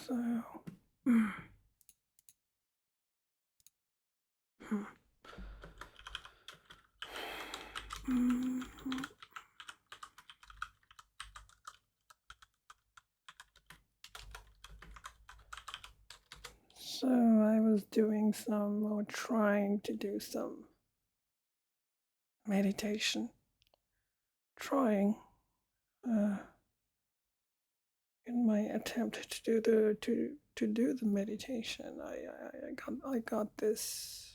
So, so I was doing some, or trying to do some meditation. Trying in my attempt to do the meditation, I got these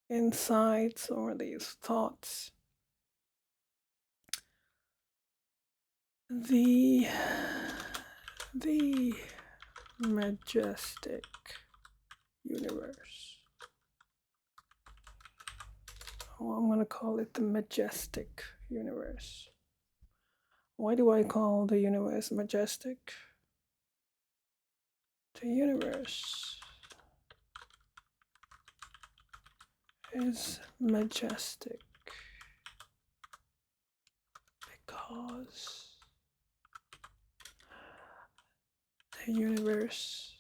insights or these thoughts. The Majestic Universe. Oh, I'm going to call it the Majestic Universe. Why do I call the universe majestic? The universe is majestic because the universe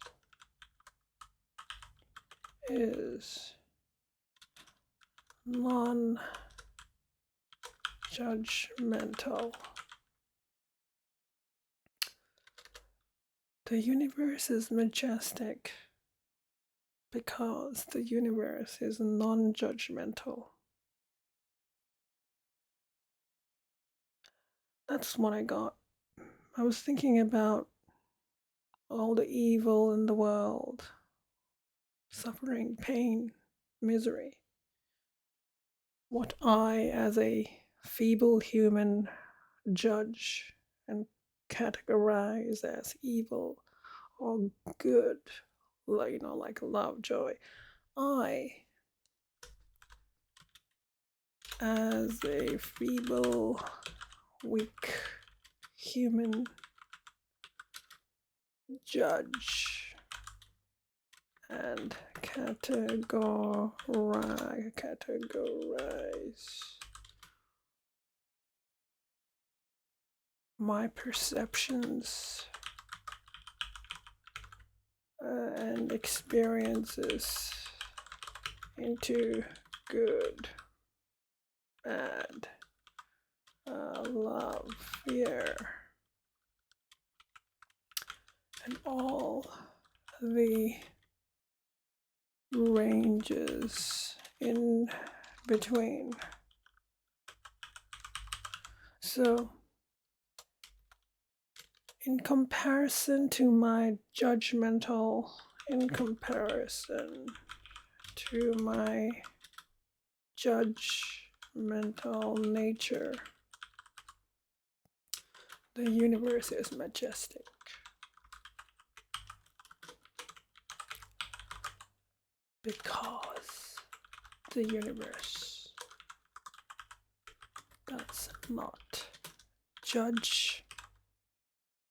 is non-judgmental. The universe is majestic because the universe is non-judgmental. That's what I got. I was thinking about all the evil in the world, suffering, pain, misery. What I, as a feeble human, judge and categorize as evil or good, like love, joy. I, as a feeble, weak human, judge and categorize my perceptions and experiences into good, bad, love, fear, and all the ranges in between. So, in comparison to my judgmental, in comparison to my judgmental nature, the universe is majestic. Because the universe does not judge.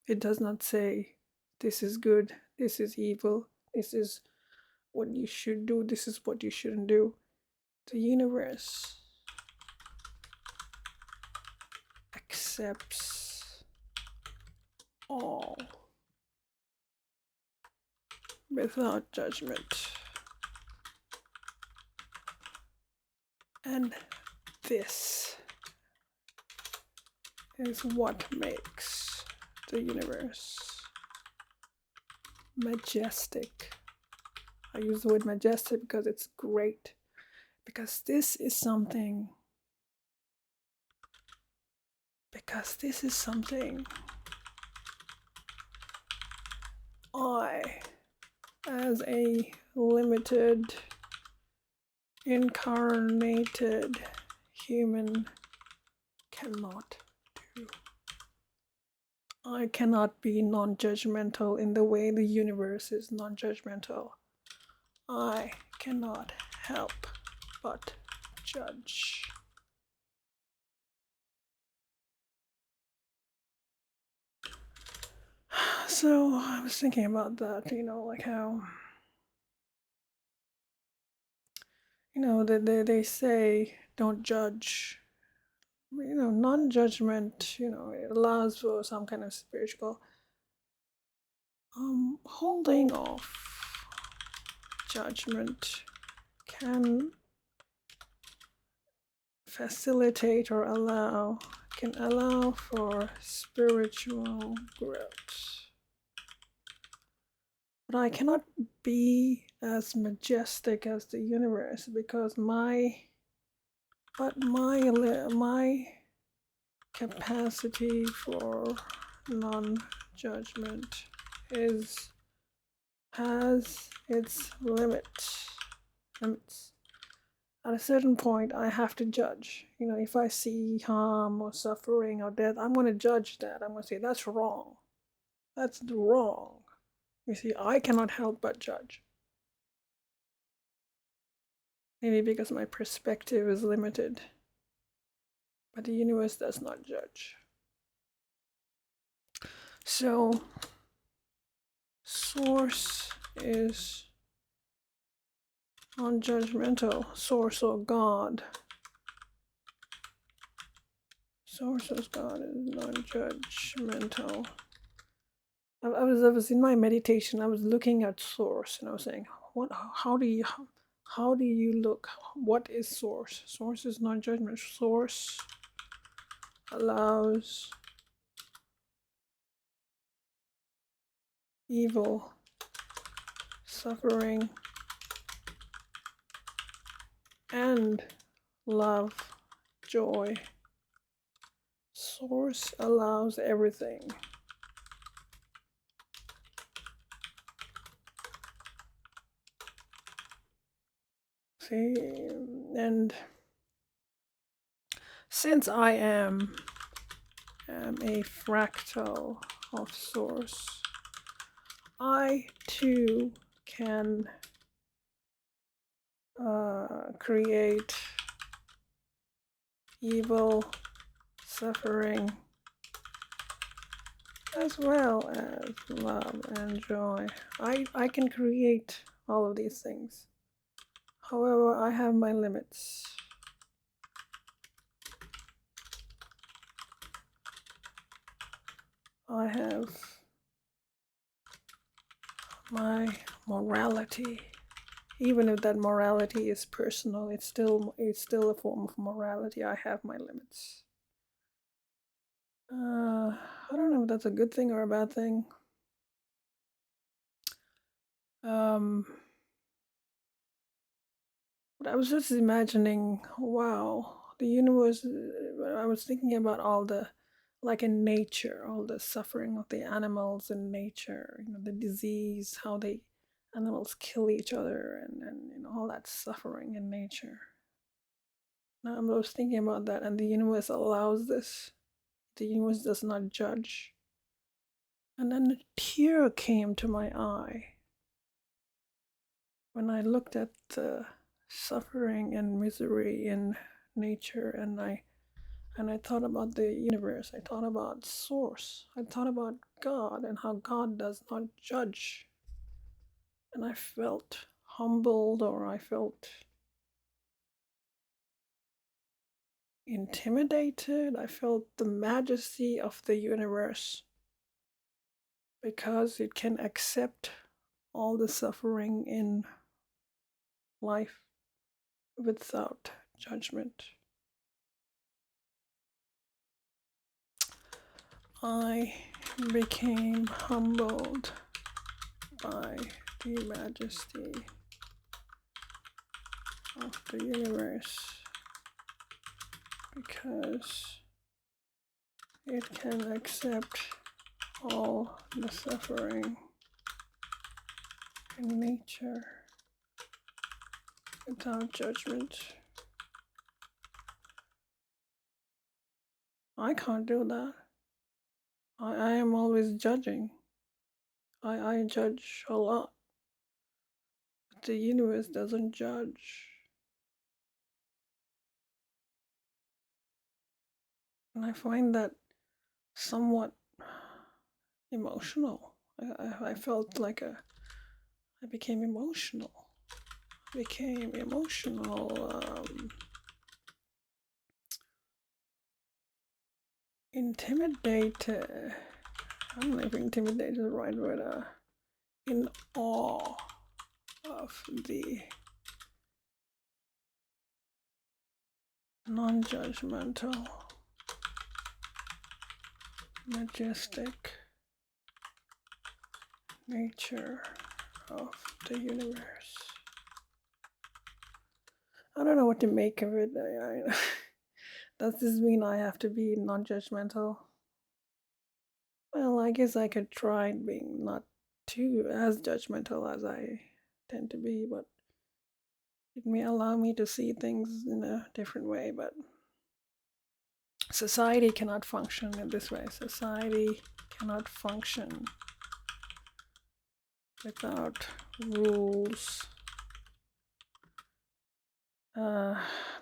It does not say, this is good, this is evil, this is what you should do, this is what you shouldn't do. The universe accepts all without judgment. And this is what makes the universe majestic. I use the word majestic because it's great. Because this is something. I, as a limited, incarnated human, cannot do. I cannot be non-judgmental in the way the universe is non-judgmental. I cannot help but judge. So I was thinking about that, like how, they say don't judge, non-judgment, it allows for some kind of spiritual holding off judgment can facilitate or can allow for spiritual growth. But I cannot be as majestic as the universe because my capacity for non-judgment has its limits. At a certain point, I have to judge. If I see harm or suffering or death, I'm going to judge that. I'm going to say, that's wrong. That's wrong. You see, I cannot help but judge. Maybe because my perspective is limited. But the universe does not judge. So, source is non-judgmental. Source or God. Source of God is non-judgmental. I was in my meditation. I was looking at source, and I was saying, how do you look? What is source? Source is non-judgment. Source allows evil, suffering, and love, joy. Source allows everything. See, and since I am a fractal of source, I too can create evil, suffering, as well as love and joy. I can create all of these things. However, I have my limits. I have my morality. Even if that morality is personal, it's still a form of morality. I have my limits. I don't know if that's a good thing or a bad thing. But I was just imagining, wow, the universe. I was thinking about all the, like in nature, all the suffering of the animals in nature, the disease, how animals kill each other, and all that suffering in nature. Now I was thinking about that, and the universe allows this. The universe does not judge. And then a tear came to my eye when I looked at the suffering and misery in nature, and I thought about the universe. I thought about source. I thought about God and how God does not judge. And I felt humbled, or I felt intimidated. I felt the majesty of the universe because it can accept all the suffering in life without judgment. I became humbled by the majesty of the universe because it can accept all the suffering in nature without judgment. I can't do that. I am always judging. I judge a lot. But the universe doesn't judge. And I find that somewhat emotional. I felt like I became emotional. intimidate. I don't know if intimidate is the right word. In awe of the non-judgmental, majestic nature of the universe. I don't know what to make of it. Does this mean I have to be non-judgmental? Well, I guess I could try being not too as judgmental as I tend to be, but it may allow me to see things in a different way. But society cannot function in this way. Society cannot function without rules,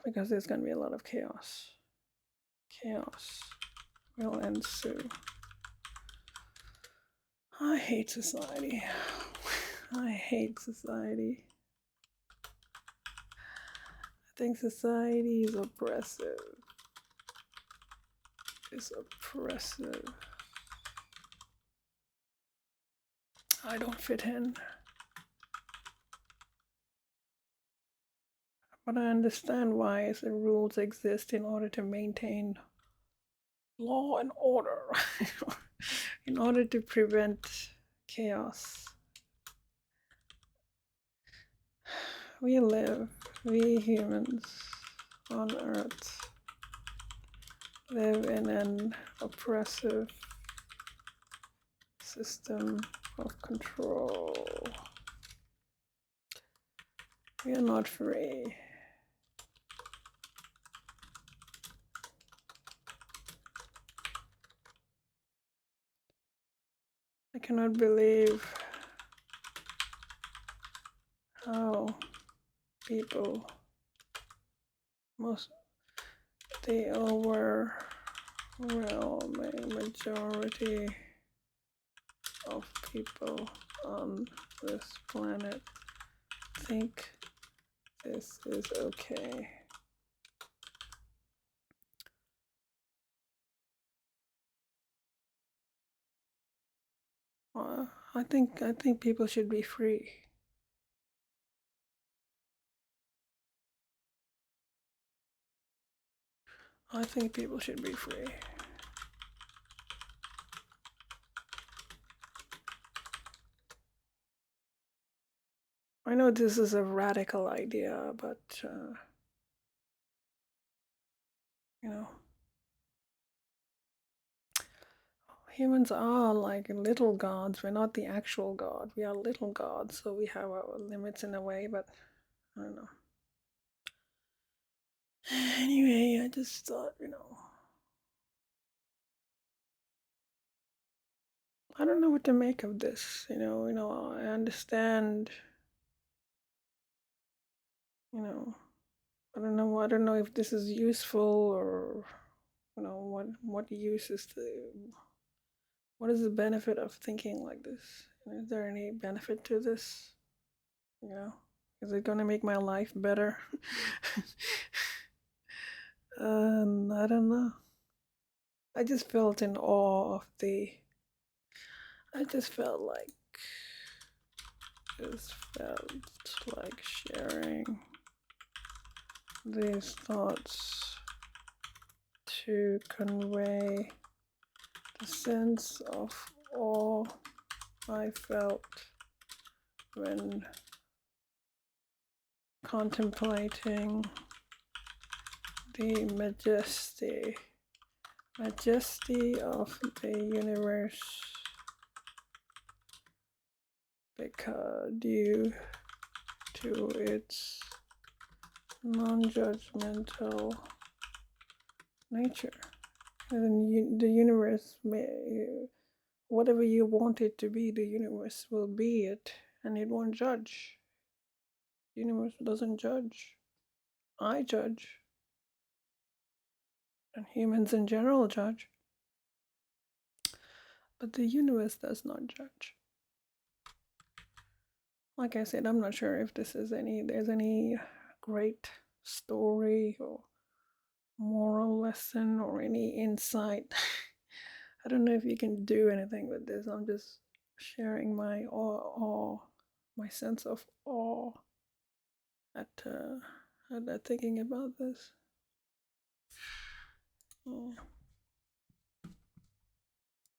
because there's going to be a lot of chaos. Chaos will ensue. I hate society. I hate society. I think society is oppressive. It's oppressive. I don't fit in. But I understand why the rules exist in order to maintain law and order, in order to prevent chaos. We humans on Earth, live in an oppressive system of control. We are not free. I cannot believe how people, the overwhelming majority of people on this planet think this is okay. I think people should be free. I think people should be free. I know this is a radical idea, but you know, humans are like little gods. We're not the actual God. We are little gods, so we have our limits in a way, but I don't know. Anyway, I just thought, I don't know what to make of this. I understand, I don't know if this is useful, or what use is what is the benefit of thinking like this? Is there any benefit to this? Is it going to make my life better? I don't know. I just felt in awe of I just felt like sharing these thoughts to convey the sense of awe I felt when contemplating the majesty of the universe, because due to its non-judgmental nature. And the universe, whatever you want it to be, the universe will be it, and it won't judge. The universe doesn't judge. I judge. And humans in general judge. But the universe does not judge. Like I said, I'm not sure if there's any great story or moral lesson or any insight. I don't know if you can do anything with this. I'm just sharing my awe, my sense of awe at thinking about this.